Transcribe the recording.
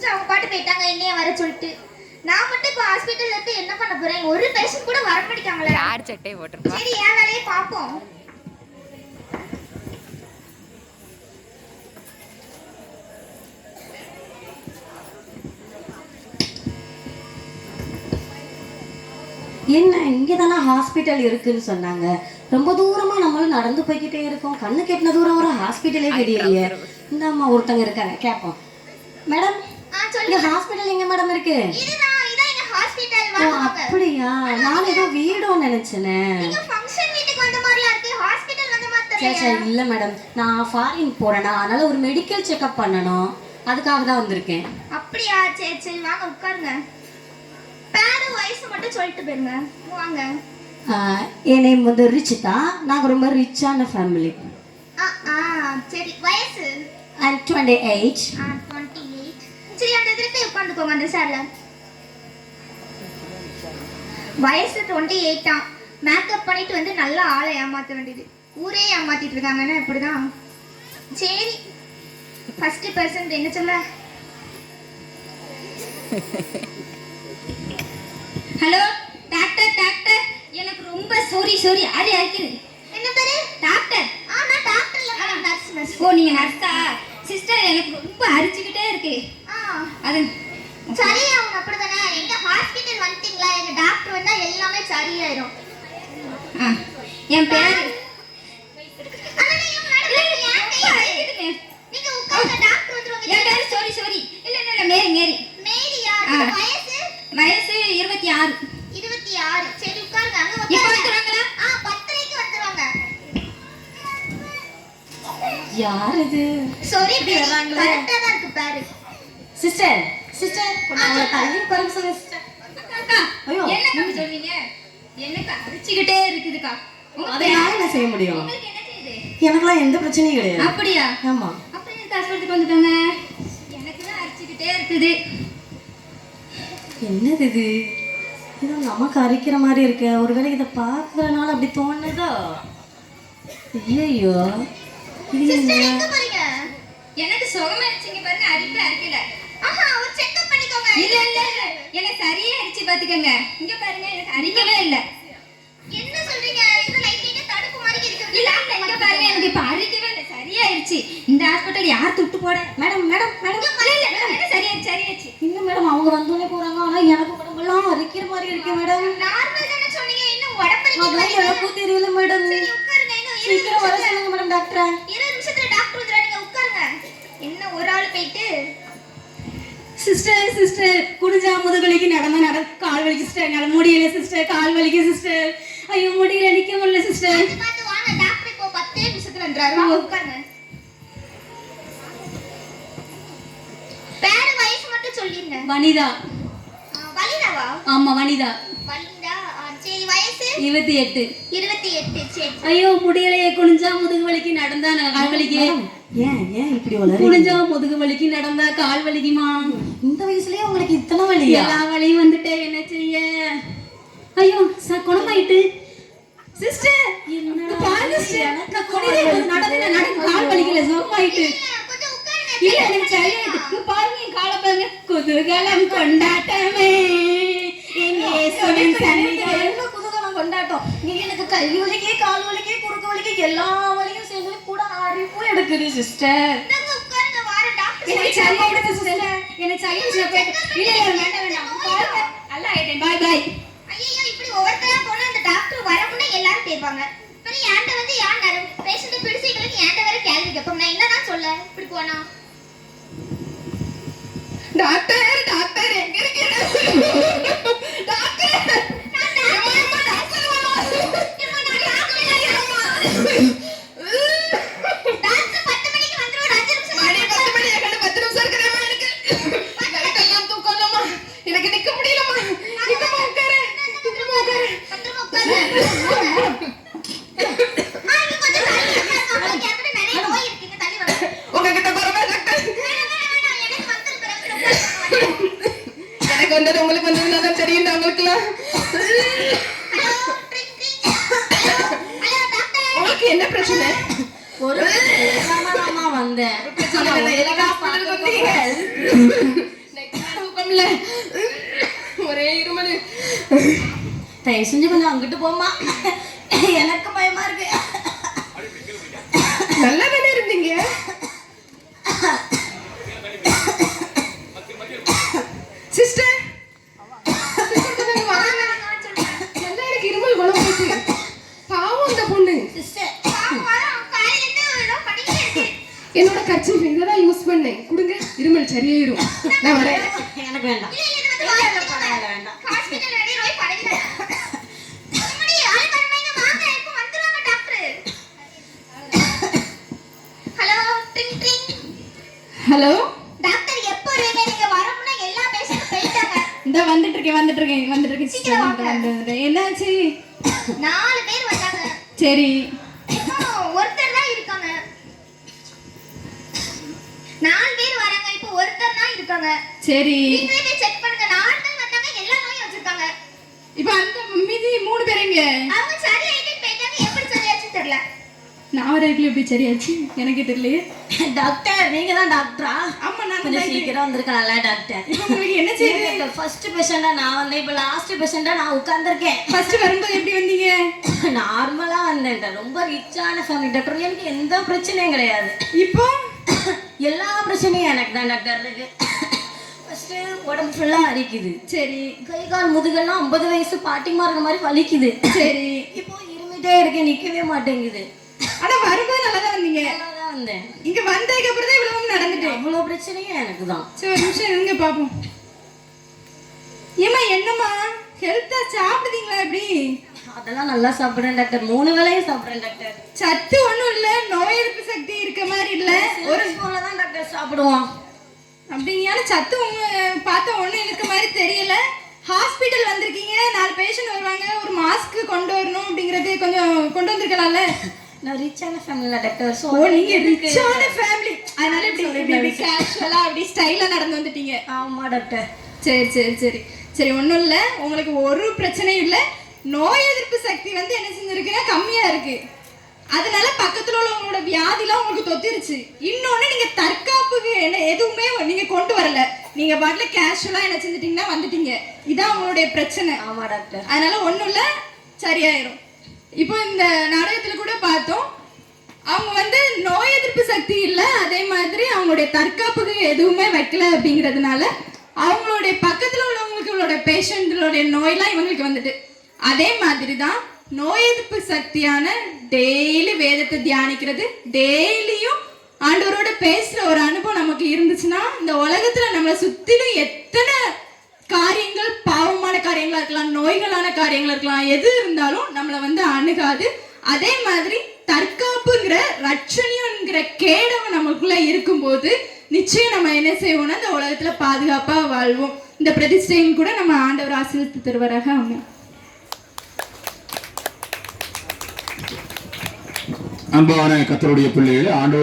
முடிச்சுட்டு அவங்க பாட்டு போயிட்டாங்க என்னைய வர சொல்லிட்டு. நான் மட்டும் இப்போ ஹாஸ்பிட்டல்ல இருந்து என்ன பண்ண போறேன்? ஒரு பேஷண்ட் கூட வர மாட்டேங்காங்களே. யார் சட்டை போட்டுருப்பா? சரி என் வேலையை பார்ப்போம். என்ன இங்கே தானே ஹாஸ்பிட்டல் இருக்குன்னு சொன்னாங்க. ரொம்ப தூரமா நம்மளும் நடந்து போய்கிட்டே இருக்கோம். கண்ணு கெட்டின தூரம் ஒரு ஹாஸ்பிட்டலே கிடையாது. இந்த அம்மா ஒருத்தங்க இருக்காங்க, கேட்போம். மேடம், இந்த ஹாஸ்பிட்டல் எங்க மேடம் இருக்கு? இதான் எங்க ஹாஸ்பிட்டல். ஓ அப்படியா, நான் ஏதோ வீடோ நினைச்சேனே. நீங்க ஃபங்க்ஷன் வீட்டுக்கு வந்த மாதிரிலாம் இருக்கு, ஹாஸ்பிட்டல் வந்த மாதிரி தெரியல. சரி இல்ல மேடம், நான் ஃபாரின் போறேனா, அதனால ஒரு மெடிக்கல் செக்அப் பண்ணணும், அதுக்காக தான் வந்திருக்கேன். அப்படியா, சரி சரி வாங்க உட்காருங்க. பேரு வயசு மட்டும் சொல்லிட்டு போயிருங்க. வாங்க. என் நேம் வந்து ரிச்சிதா. நாங்க ரொம்ப ரிச்சான ஃபேமிலி. சரி வயசு? I'm 28. 28. சரி அந்த இடத்துல உட்காந்துக்கோங்க அந்த சேர்ல. வயசு 28 தான். மேக்கப் பண்ணிட்டு வந்து நல்லா ஆளை ஏமாத்த வேண்டியது. ஊரே ஏமாத்திட்டு இருக்காங்கன்னா இப்படிதான். சரி ஃபர்ஸ்ட் பர்சன் என்ன சொல்ல? ஹலோ டாக்டர், டாக்டர் எனக்கு ரொம்ப சாரி ஆடி ஆயிக்குது. என்ன பேரு? டாக்டர். நான் டாக்டர் இல்ல மேடம், நர்ஸ். ஓ நீங்க நர்ஸா? சிஸ்டர் எனக்கு ரொம்ப அரிச்சுக்கிட்டே இருக்கு. அது சரியாகும் அப்படிதானே? எங்க ஹாஸ்பிட்டல் வந்துட்டீங்களா? எங்க டாக்டர் வந்தா எல்லாமே சரியாயிரும். என் பேரு நீங்க உட்கார்ந்து டாக்டர் வந்துருவாங்க. என் பேரு சாரி இல்ல மேரி மேரி. மேரியா? வயசு? வயசு 26. 26. சரி உட்காருங்க. அங்க இப்போ உட்காருங்க. வந்துருவாங்களா? 10:30க்கு வந்துருவாங்க. யார் இது? சாரி இப்படி வராங்களே. கரெக்ட்டா தான் இருக்கு பாரு. சிஸ்டர் கொஞ்சம் தள்ளி பாருங்க சிஸ்டர். அக்கா ஐயோ என்ன அப்படி சொல்றீங்க? எனக்கு அரிச்சுக்கிட்டே இருக்குதுக்கா. அதை நான் என்ன செய்ய முடியும்? உங்களுக்கு என்ன செய்யுது? எனக்குலாம் எந்த பிரச்சனையும் கிடையாது. அப்படியா? ஆமா. அப்ப எனக்கு ஹாஸ்பிட்டலுக்கு வந்துட்டாங்க. எனக்கு தான் அரிச்சுக்கிட்டே இருக்குது. என்னது இது? இது நமக்கு அரிக்கிற மாதிரி இருக்கு. ஒருவேளை இதை பார்க்கறதுனால அப்படி தோணுதோ? ஐயோ இது சிஸ்டர் என்ன? எங்க போறீங்க? எனக்கு சுகமாயிடுச்சுங்க பாருங்க, அரிக்கல. ஒரு செக்அப் பண்ணிக்கோங்க. இல்ல எனக்கு சரியா அரிச்சு பாத்துக்கங்க. இங்க பாருங்க எனக்கு அரிக்கவே இல்ல. என்ன சொல்றீங்க? இது லைட்டா தடுப்பு மாதிரி இருக்கு. இல்ல இங்க பாருங்க எனக்கு இப்ப அரிக்கவே இல்ல, சரியாயிருச்சு. இந்த ஹாஸ்பிடல் யார் துட்டு போட? மேடம் மேடம் மேடம் இல்ல சரியாயிருச்சு. இல்ல மேடம், அவங்க வந்தோடனே போறாங்க. ஆனா எனக்கு உடம்பெல்லாம் அரிக்கிற மாதிரி இருக்கு மேடம். நார்மல் தான சொன்னீங்க, இன்னும் உடம்பு அதான் எனக்கும் தெரியல மேடம். சரி உட்காருங்க. இன்னும் சீக்கிரம் வர சொல்லுங்க மேடம் டாக்டர். 20 நிமிஷத்துல டாக்டர் வந்துறாங்க, நீங்க உட்காருங்க. என்ன ஒரு ஆள் போயிட்டு சிஸ்டர் குடிஞ்சா முதுகுலிக்கு நடந்த கால் வலிக்கு சிஸ்டர், என்னால முடியல சிஸ்டர், கால் வலிக்கு சிஸ்டர். ஐயோ முடியல, நிக்க முடியல சிஸ்டர். பார்த்து வாங்க, டாக்டர் இப்போ 10 நிமிஷத்துல வந்துறாரு. வாங்க உட்காருங்க. பேரு வயசு மட்டும் சொல்லிருங்க. வனிதா. வலிதாவா? ஆமா வனிதா. வலிதா. சரி வயசு? 28. 28. சரி. ஐயோ முடியலையே, குனிஞ்சா முதுகு வலிக்கு, நடந்தா கால் வலிக்கு. ஏன் இப்படி வளரு? குனிஞ்சா முதுகு வலிக்கு, நடந்தா கால் வலிக்குமா? இந்த வயசுலயே உங்களுக்கு இத்தனை வலியா? எல்லா வலியும் வந்துட்டே என்ன செய்ய? ஐயோ குணமாயிட்டு சிஸ்டர். என்னடா பாருங்க சிஸ்டர், நான் குனிஞ்சே நடந்து கால் வலிக்கல, சுகமாயிட்டு. கொஞ்சம் உட்காருங்க. இல்ல எனக்கு சரியாயிட்டு. பாருங்க என் காலை பாருங்க. குதூகலம் கொண்டாட்டமே என் இயேசுவின் சந்நிதியில். என்ன குதூகலம் கொண்டாட்டம்? நீ எனக்கு கை வலிக்கே, கால் வலிக்கே, குறுக்கு வலிக்கே, எல்லா வலியும் சேர்ந்து கூட அரிப்பு எடுக்குது சிஸ்டர். இந்தங்க உட்காருங்க, வார டாக்டர் எனக்கு சரியாயிடுச்சு சிஸ்டர், எனக்கு சரியாயிடுச்சு. இல்ல வேண்டாம் பாருங்க, நல்லா ஆயிட்டேன். பாய் பாய். ஐயோ இப்படி ஒவ்வொருத்தரா போனா அந்த டாக்டர் வரமுன்னா எல்லாரும் கேட்பாங்க. அப்புறம் ஏன்ட்ட வந்து யார் நரும் பேஷண்ட் பிடிச்சிங்களுக்கு ஏன்ட்ட வேற கேள்வி கேட்பாங்க. நான் என்னதான் சொல்ல இப்படி போனா? டாக்டர் எங்க இருக்கீங்க? டாக்டர் உங்களுக்கு வந்து தெரியும் உங்களுக்குலாம். உங்களுக்கு என்ன பிரச்சனை? ஒரு வந்தேன். முடியல, ஒரே இருமலு. தயவு செஞ்சு கொஞ்சம் அங்கிட்டு போமா, எனக்கு பயமா இருக்கு. நல்லா தானே இருந்தீங்க. சிஸ்டர் நல்லா எனக்கு இருமல் குணம் போச்சு. பாவம் அந்த பொண்ணு. என்னோட கர்ச்சீஃப் இதெல்லாம் யூஸ் பண்ணேன், கொடுங்க, இருமல் சரியாயிரும். நான் வரேன். எனக்கு வேண்டாம். ஹலோ டாக்டர், எப்போ வருவீங்க? நீங்க வரணும்னா எல்லா பேஷண்ட்டும் போயிட்டாங்க. இந்த வந்துட்டு இருக்கேன் சீக்கிரம் வாங்க. என்னாச்சு? 4 பேர் வந்தாங்க. சரி, இப்போ ஒருத்தர் தான் இருக்காங்க. 4 பேர் வராங்க, இப்போ ஒருத்தர் தான் இருக்காங்க. சரி. நீங்களே போய் செக் பண்ணுங்க. 4 பேர் வந்தாங்க, எல்லா நோயும் வச்சிருக்காங்க. இப்போ அந்த மீதி 3 பேர் எங்க? அவங்க சரியாயிட்டு போயிட்டாங்க. எப்படி சரியாச்சுன்னு தெரியல. நான் வரைக்கும் எப்படி சரியாச்சு எனக்கே தெரியலையே. டாக்டர், நீங்க தான் டாக்டரா? ஆமா, நான் கொஞ்சம் சீக்கிரம் வந்திருக்கலாம்ல டாக்டர். உங்களுக்கு என்ன செய்யுது? ஃபர்ஸ்ட் பேஷண்டா நான் வந்தேன், இப்போ லாஸ்ட் பேஷண்டா நான் உட்கார்ந்திருக்கேன். ஃபர்ஸ்ட் வரும்போது எப்படி வந்தீங்க? நார்மலா வந்தேன். ரொம்ப ரிச்சான ஃபேமிலி டாக்டர், எனக்கு எந்த பிரச்சனையும் கிடையாது. இப்போ எல்லா பிரச்சனையும் எனக்கு தான் டாக்டர் இருக்கு. ஃபர்ஸ்ட் உடம்பு ஃபுல்லா அரிக்குது. சரி. கை கால் முதுகெல்லாம் 50 வயசு பாட்டிமா இருக்கிற மாதிரி வலிக்குது. சரி. இப்போ இருமிட்டே இருக்கேன், நிக்கவே மாட்டேங்குது. ஆனா வரும்போது நல்லா தான் வந்தீங்க. நல்லாதான் வந்தேன். இங்க வந்ததுக்கு அப்புறம் தான் இவ்வளவு நடந்துட்டு. அவ்வளோ பிரச்சனையும் எனக்கு தான். சரி, ஒரு நிமிஷம் இருங்க பாப்போம். ஏமா, என்னம்மா, ஹெல்த்தா சாப்பிடுதீங்களா? எப்படி? அதெல்லாம் நல்லா சாப்பிடுறேன் டாக்டர், 3 வேளையும் சாப்பிடுறேன் டாக்டர். சத்து ஒண்ணும் இல்ல, நோய் எதிர்ப்பு சக்தி இருக்க மாதிரி இல்ல. ஒரு ஸ்பூன்ல தான் டாக்டர் சாப்பிடுவோம். அப்படிங்கயான சத்து பார்த்தா ஒண்ணும் இருக்க மாதிரி தெரியல. ஹாஸ்பிட்டல் வந்திருக்கீங்க, 4 பேஷண்ட் வருவாங்க, ஒரு மாஸ்க் கொண்டு வரணும் அப்படிங்கறது கொஞ்சம் கொண்டு வந்திருக்கலாம்ல. நான் ரிச்சான ஃபேமிலில டாக்டர். ஸோ ஓ, நீங்க ரிச்சான ஃபேமிலி, அதனால இப்படி கேஷுவலா அப்படி ஸ்டைலா நடந்து வந்துட்டீங்க. ஆமா டாக்டர். சரி சரி சரி சரி, ஒன்றும் இல்லை, உங்களுக்கு ஒரு பிரச்சனையும் இல்லை. நோய் எதிர்ப்பு சக்தி வந்து என்ன செஞ்சிருக்குன்னா கம்மியா இருக்கு. அதனால பக்கத்துல உள்ளவங்களோட வியாதிலாம் உங்களுக்கு தொத்திருச்சு. இன்னொன்னு, நீங்க தற்காப்புக்கு என்ன எதுவுமே நீங்க கொண்டு வரல. நீங்க பாட்டுல கேஷுவலா என்ன செஞ்சிட்டீங்கன்னா வந்துட்டீங்க. இதான் உங்களுடைய பிரச்சனை. ஆமா டாக்டர். அதனால ஒன்றும் இல்லை, சரியாயிரும். இப்போ இந்த நாடகத்துல கூட பார்த்தோம், அவங்க வந்து நோய் எதிர்ப்பு சக்தி இல்லை, அதே மாதிரி அவங்களுடைய தற்காப்புக்கு எதுவுமே வைக்கல. அப்படிங்கிறதுனால அவங்களுடைய பக்கத்துல உள்ளவங்களோட பேஷண்ட்களுடைய நோயெல்லாம் இவங்களுக்கு வந்துட்டு. அதே மாதிரி தான் நோய் எதிர்ப்பு சக்தியான டெய்லி வேதத்தை தியானிக்கிறது, டெய்லியும் ஆண்டவரோட பேசுற ஒரு அனுபவம் நமக்கு இருந்துச்சுன்னா, இந்த உலகத்துல நம்மளை சுத்திலும் எத்தனை காரியங்கள், பாவமான காரியங்களா இருக்கலாம், நோய்களான காரியங்களா இருக்கலாம், எது இருந்தாலும் நம்மளை வந்து அணுகாது. அதே மாதிரி தற்காப்புங்கிற ரட்சணியங்கிற கேடவம் நமக்குள்ள இருக்கும்போது நிச்சயம் நம்ம என்ன செய்வோம்னா இந்த உலகத்துல பாதுகாப்பா வாழ்வோம். இந்த பிரதிஷ்டையும் கூட நம்ம ஆண்டவர் ஆசீர்வதித்து தருவாராக. ஆமென். அன்பான கர்த்தருடைய பிள்ளைகளே, ஆண்டவர்